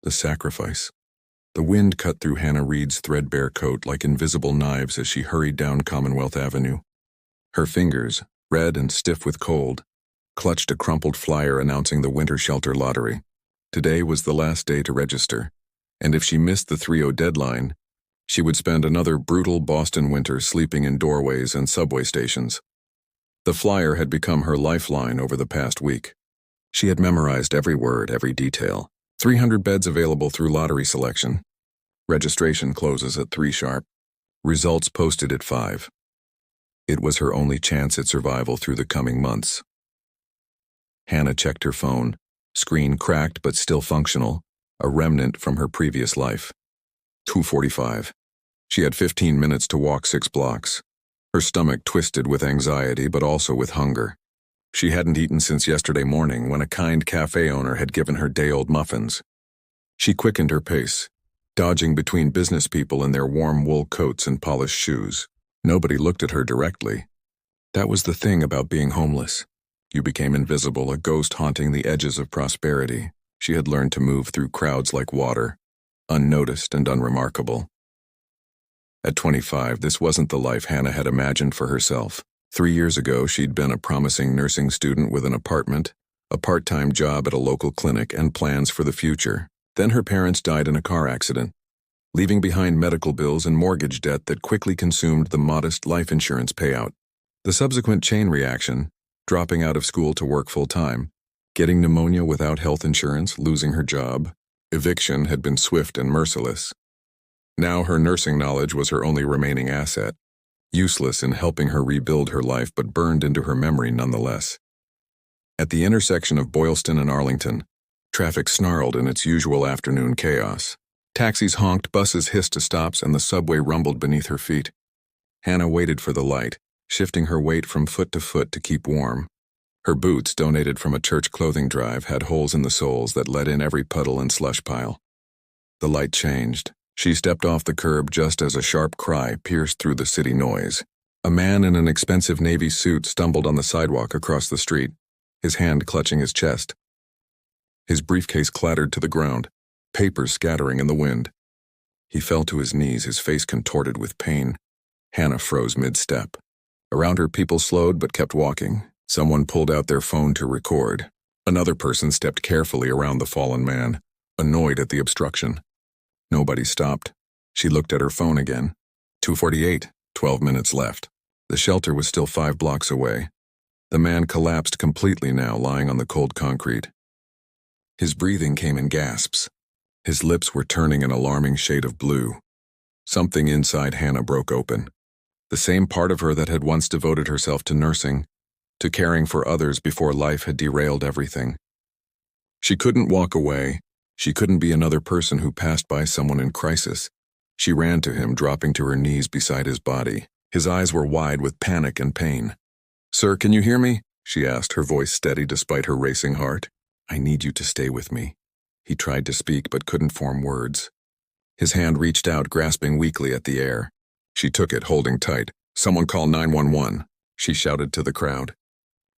the sacrifice. The wind cut through Hannah Reid's threadbare coat like invisible knives as she hurried down Commonwealth Avenue. Her fingers, red and stiff with cold, clutched a crumpled flyer announcing the winter shelter lottery. Today was the last day to register, and if she missed the 3:00 deadline, she would spend another brutal Boston winter sleeping in doorways and subway stations. The flyer had become her lifeline over the past week. She had memorized every word, every detail. 300 beds available through lottery selection. Registration closes at 3 sharp. Results posted at 5. It was her only chance at survival through the coming months. Hannah checked her phone, screen cracked but still functional, a remnant from her previous life. 2:45. She had 15 minutes to walk 6 blocks. Her stomach twisted with anxiety but also with hunger. She hadn't eaten since yesterday morning when a kind cafe owner had given her day-old muffins. She quickened her pace, dodging between business people in their warm wool coats and polished shoes. Nobody looked at her directly. That was the thing about being homeless. You became invisible, a ghost haunting the edges of prosperity. She had learned to move through crowds like water, unnoticed and unremarkable. At 25, this wasn't the life Hannah had imagined for herself. 3 years ago, she'd been a promising nursing student with an apartment, a part-time job at a local clinic, and plans for the future. Then her parents died in a car accident, leaving behind medical bills and mortgage debt that quickly consumed the modest life insurance payout. The subsequent chain reaction, dropping out of school to work full-time, getting pneumonia without health insurance, losing her job, eviction had been swift and merciless. Now her nursing knowledge was her only remaining asset, useless in helping her rebuild her life but burned into her memory nonetheless. At the intersection of Boylston and Arlington, traffic snarled in its usual afternoon chaos. Taxis honked, buses hissed to stops, and the subway rumbled beneath her feet. Hannah waited for the light, shifting her weight from foot to foot to keep warm. Her boots, donated from a church clothing drive, had holes in the soles that let in every puddle and slush pile. The light changed. She stepped off the curb just as a sharp cry pierced through the city noise. A man in an expensive navy suit stumbled on the sidewalk across the street, his hand clutching his chest. His briefcase clattered to the ground, papers scattering in the wind. He fell to his knees, his face contorted with pain. Hannah froze mid-step. Around her, people slowed but kept walking. Someone pulled out their phone to record. Another person stepped carefully around the fallen man, annoyed at the obstruction. Nobody stopped. She looked at her phone again. 2:48, 12 minutes left. The shelter was still 5 blocks away. The man collapsed completely now, lying on the cold concrete. His breathing came in gasps. His lips were turning an alarming shade of blue. Something inside Hannah broke open. The same part of her that had once devoted herself to nursing, to caring for others before life had derailed everything. She couldn't walk away. She couldn't be another person who passed by someone in crisis. She ran to him, dropping to her knees beside his body. His eyes were wide with panic and pain. "Sir, can you hear me?" she asked, her voice steady despite her racing heart. "I need you to stay with me." He tried to speak but couldn't form words. His hand reached out, grasping weakly at the air. She took it, holding tight. "Someone call 911, she shouted to the crowd.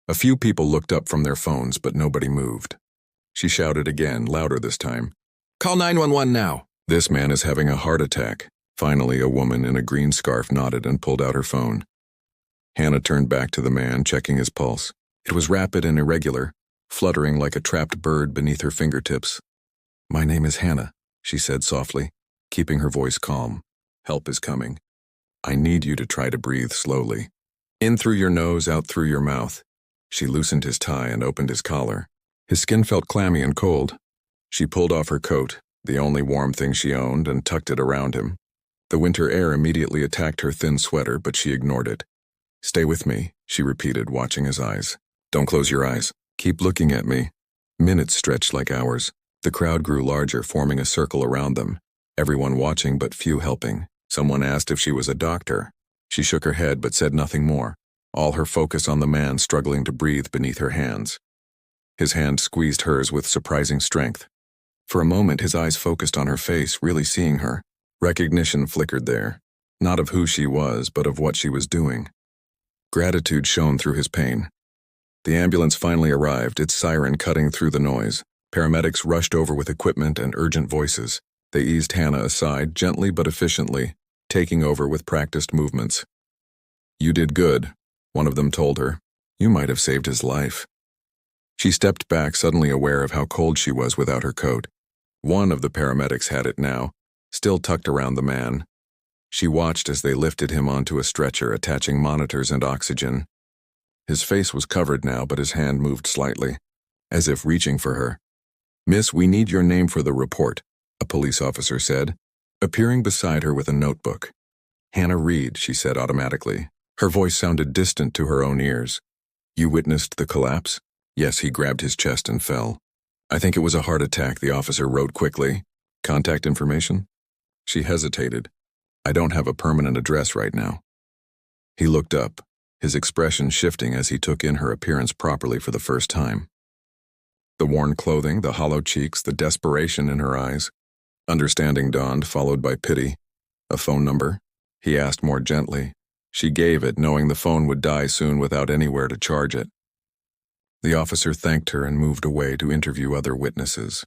A few people looked up from their phones, but nobody moved. She shouted again, louder this time. "Call 911 now. This man is having a heart attack." Finally, a woman in a green scarf nodded and pulled out her phone. Hannah turned back to the man, checking his pulse. It was rapid and irregular, fluttering like a trapped bird beneath her fingertips. "My name is Hannah," she said softly, keeping her voice calm. "Help is coming. I need you to try to breathe slowly. In through your nose, out through your mouth." She loosened his tie and opened his collar. His skin felt clammy and cold. She pulled off her coat, the only warm thing she owned, and tucked it around him. The winter air immediately attacked her thin sweater, but she ignored it. "Stay with me," she repeated, watching his eyes. "Don't close your eyes. Keep looking at me." Minutes stretched like hours. The crowd grew larger, forming a circle around them, everyone watching but few helping. Someone asked if she was a doctor. She shook her head but said nothing more, all her focus on the man struggling to breathe beneath her hands. His hand squeezed hers with surprising strength. For a moment, his eyes focused on her face, really seeing her. Recognition flickered there, not of who she was, but of what she was doing. Gratitude shone through his pain. The ambulance finally arrived, its siren cutting through the noise. Paramedics rushed over with equipment and urgent voices. They eased Hannah aside, gently but efficiently, taking over with practiced movements. "You did good," one of them told her. "You might have saved his life." She stepped back, suddenly aware of how cold she was without her coat. One of the paramedics had it now, still tucked around the man. She watched as they lifted him onto a stretcher, attaching monitors and oxygen. His face was covered now, but his hand moved slightly, as if reaching for her. "Miss, we need your name for the report," a police officer said, appearing beside her with a notebook. "Hannah Reed," she said automatically. Her voice sounded distant to her own ears. "You witnessed the collapse?" "Yes," he grabbed his chest and fell. "I think it was a heart attack," the officer wrote quickly. "Contact information?" She hesitated. "I don't have a permanent address right now." He looked up, his expression shifting as he took in her appearance properly for the first time. The worn clothing, the hollow cheeks, the desperation in her eyes. Understanding dawned, followed by pity. "A phone number?" he asked more gently. She gave it, knowing the phone would die soon without anywhere to charge it. The officer thanked her and moved away to interview other witnesses.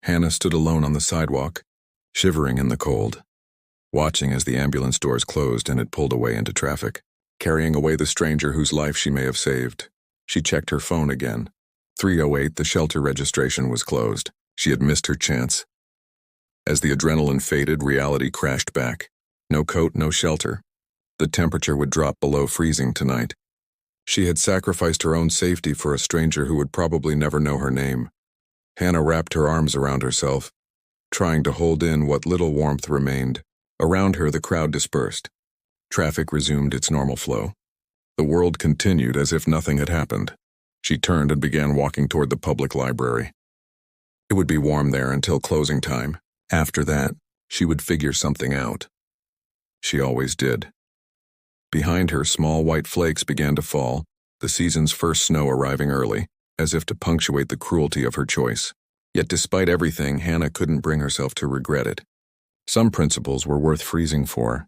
Hannah stood alone on the sidewalk, shivering in the cold, watching as the ambulance doors closed and it pulled away into traffic, carrying away the stranger whose life she may have saved. She checked her phone again. 3:08, the shelter registration was closed. She had missed her chance. As the adrenaline faded, reality crashed back. No coat, no shelter. The temperature would drop below freezing tonight. She had sacrificed her own safety for a stranger who would probably never know her name. Hannah wrapped her arms around herself, trying to hold in what little warmth remained. Around her, the crowd dispersed. Traffic resumed its normal flow. The world continued as if nothing had happened. She turned and began walking toward the public library. It would be warm there until closing time. After that, she would figure something out. She always did. Behind her, small white flakes began to fall, the season's first snow arriving early, as if to punctuate the cruelty of her choice. Yet despite everything, Hannah couldn't bring herself to regret it. Some principles were worth freezing for.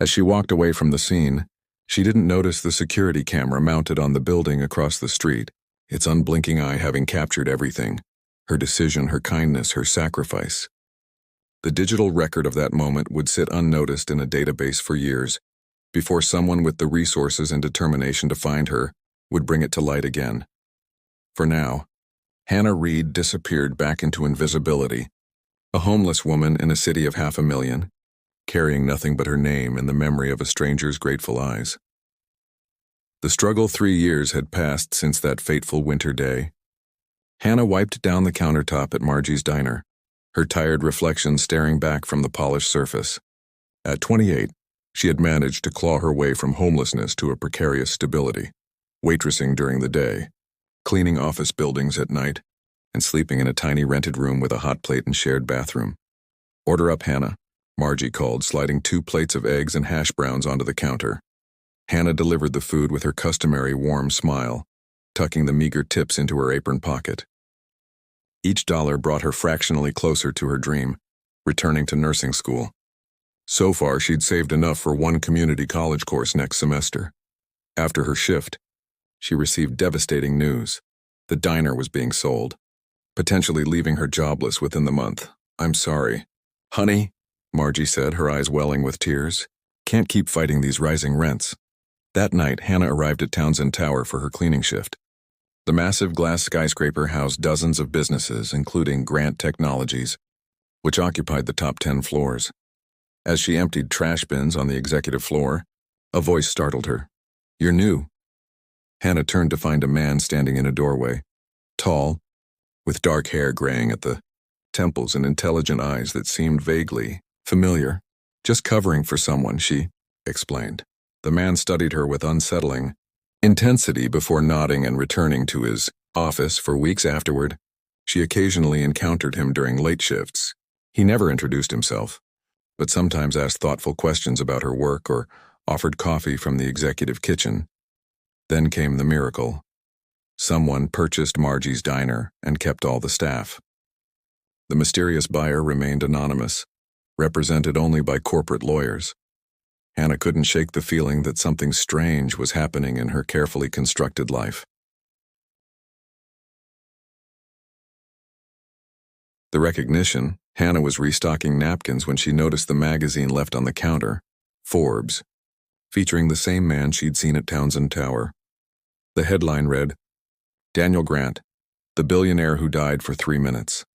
As she walked away from the scene, she didn't notice the security camera mounted on the building across the street, its unblinking eye having captured everything: her decision, her kindness, her sacrifice. The digital record of that moment would sit unnoticed in a database for years, before someone with the resources and determination to find her would bring it to light again. For now, Hannah Reed disappeared back into invisibility, a homeless woman in a city of 500,000, carrying nothing but her name and the memory of a stranger's grateful eyes. The struggle 3 years had passed since that fateful winter day. Hannah wiped down the countertop at Margie's diner, her tired reflection staring back from the polished surface. At 28, she had managed to claw her way from homelessness to a precarious stability, waitressing during the day, cleaning office buildings at night, and sleeping in a tiny rented room with a hot plate and shared bathroom. "Order up, Hannah," Margie called, sliding 2 plates of eggs and hash browns onto the counter. Hannah delivered the food with her customary warm smile, tucking the meager tips into her apron pocket. Each dollar brought her fractionally closer to her dream, returning to nursing school. So far, she'd saved enough for 1 community college course next semester. After her shift, she received devastating news. The diner was being sold, potentially leaving her jobless within the month. "I'm sorry." "Honey," Margie said, her eyes welling with tears. "Can't keep fighting these rising rents." That night, Hannah arrived at Townsend Tower for her cleaning shift. The massive glass skyscraper housed dozens of businesses, including Grant Technologies, which occupied the top 10 floors. As she emptied trash bins on the executive floor, a voice startled her. "You're new." Hannah turned to find a man standing in a doorway, tall, with dark hair graying at the temples and intelligent eyes that seemed vaguely familiar. "Just covering for someone," she explained. The man studied her with unsettling intensity before nodding and returning to his office for weeks afterward. She occasionally encountered him during late shifts. He never introduced himself, but sometimes asked thoughtful questions about her work or offered coffee from the executive kitchen. Then came the miracle. Someone purchased Margie's diner and kept all the staff. The mysterious buyer remained anonymous, represented only by corporate lawyers. Hannah couldn't shake the feeling that something strange was happening in her carefully constructed life. The recognition, Hannah was restocking napkins when she noticed the magazine left on the counter, Forbes, featuring the same man she'd seen at Townsend Tower. The headline read, "Daniel Grant, the billionaire who died for 3 minutes."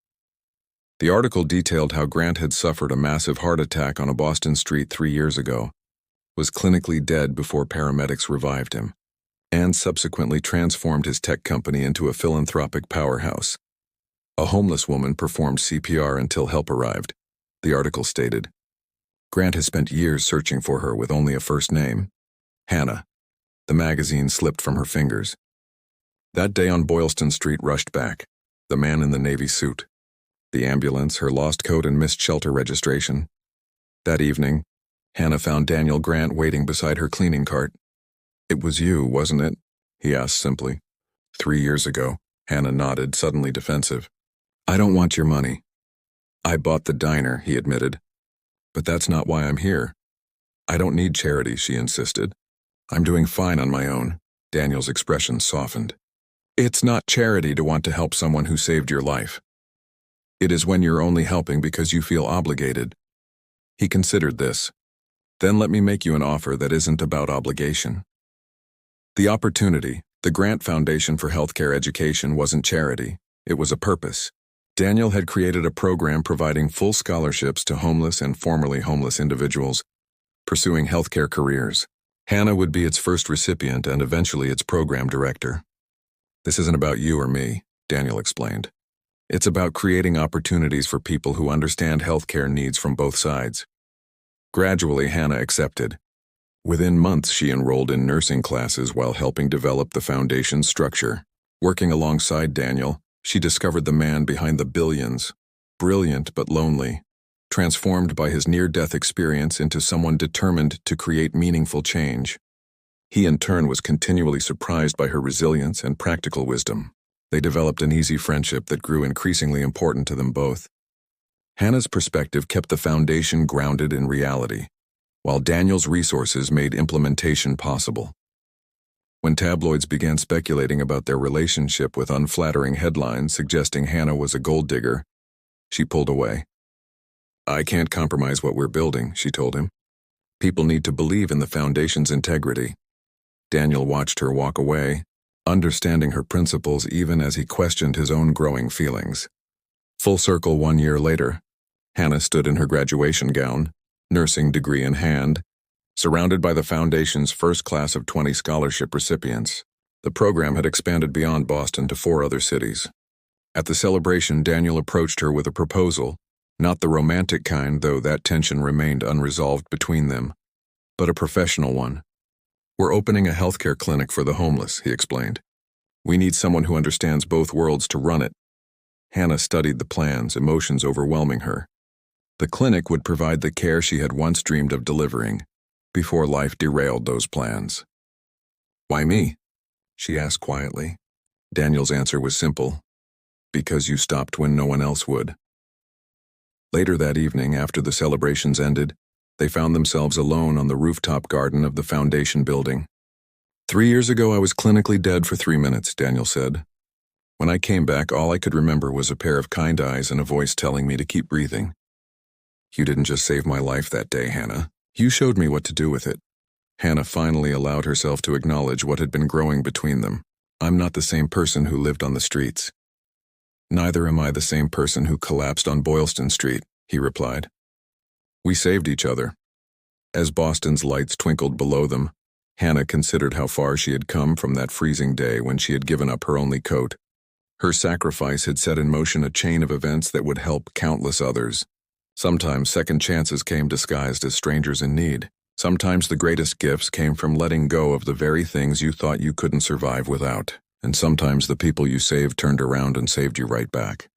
The article detailed how Grant had suffered a massive heart attack on a Boston street 3 years ago, was clinically dead before paramedics revived him, and subsequently transformed his tech company into a philanthropic powerhouse. A homeless woman performed CPR until help arrived, the article stated. Grant has spent years searching for her with only a first name, Hannah. The magazine slipped from her fingers. That day on Boylston Street rushed back, the man in the navy suit, the ambulance, her lost coat and missed shelter registration. That evening, Hannah found Daniel Grant waiting beside her cleaning cart. "It was you, wasn't it?" he asked simply. 3 years ago, Hannah nodded, suddenly defensive. "I don't want your money." "I bought the diner," he admitted. "But that's not why I'm here." "I don't need charity," she insisted. "I'm doing fine on my own." Daniel's expression softened. "It's not charity to want to help someone who saved your life. It is when you're only helping because you feel obligated." He considered this. "Then let me make you an offer that isn't about obligation." The opportunity, the Grant Foundation for Healthcare Education, wasn't charity, it was a purpose. Daniel had created a program providing full scholarships to homeless and formerly homeless individuals pursuing healthcare careers. Hannah would be its first recipient and eventually its program director. "This isn't about you or me," Daniel explained. "It's about creating opportunities for people who understand healthcare needs from both sides." Gradually, Hannah accepted. Within months, she enrolled in nursing classes while helping develop the foundation's structure. Working alongside Daniel, she discovered the man behind the billions, brilliant but lonely, transformed by his near-death experience into someone determined to create meaningful change. He in turn was continually surprised by her resilience and practical wisdom. They developed an easy friendship that grew increasingly important to them both. Hannah's perspective kept the foundation grounded in reality, while Daniel's resources made implementation possible. When tabloids began speculating about their relationship with unflattering headlines suggesting Hannah was a gold digger, she pulled away. "I can't compromise what we're building," she told him. "People need to believe in the foundation's integrity." Daniel watched her walk away, understanding her principles even as he questioned his own growing feelings. Full circle 1 year later, Hannah stood in her graduation gown, nursing degree in hand, surrounded by the foundation's first class of 20 scholarship recipients. The program had expanded beyond Boston to 4 other cities. At the celebration, Daniel approached her with a proposal, not the romantic kind, though that tension remained unresolved between them, but a professional one. "We're opening a healthcare clinic for the homeless," he explained. "We need someone who understands both worlds to run it." Hannah studied the plans, emotions overwhelming her. The clinic would provide the care she had once dreamed of delivering, before life derailed those plans. "Why me?" she asked quietly. Daniel's answer was simple. "Because you stopped when no one else would." Later that evening, after the celebrations ended, they found themselves alone on the rooftop garden of the foundation building. 3 years ago, I was clinically dead for 3 minutes, Daniel said. When I came back, all I could remember was a pair of kind eyes and a voice telling me to keep breathing. "You didn't just save my life that day, Hannah. You showed me what to do with it." Hannah finally allowed herself to acknowledge what had been growing between them. "I'm not the same person who lived on the streets." "Neither am I the same person who collapsed on Boylston Street," he replied. "We saved each other." As Boston's lights twinkled below them, Hannah considered how far she had come from that freezing day when she had given up her only coat. Her sacrifice had set in motion a chain of events that would help countless others. Sometimes second chances came disguised as strangers in need. Sometimes the greatest gifts came from letting go of the very things you thought you couldn't survive without. And sometimes the people you saved turned around and saved you right back.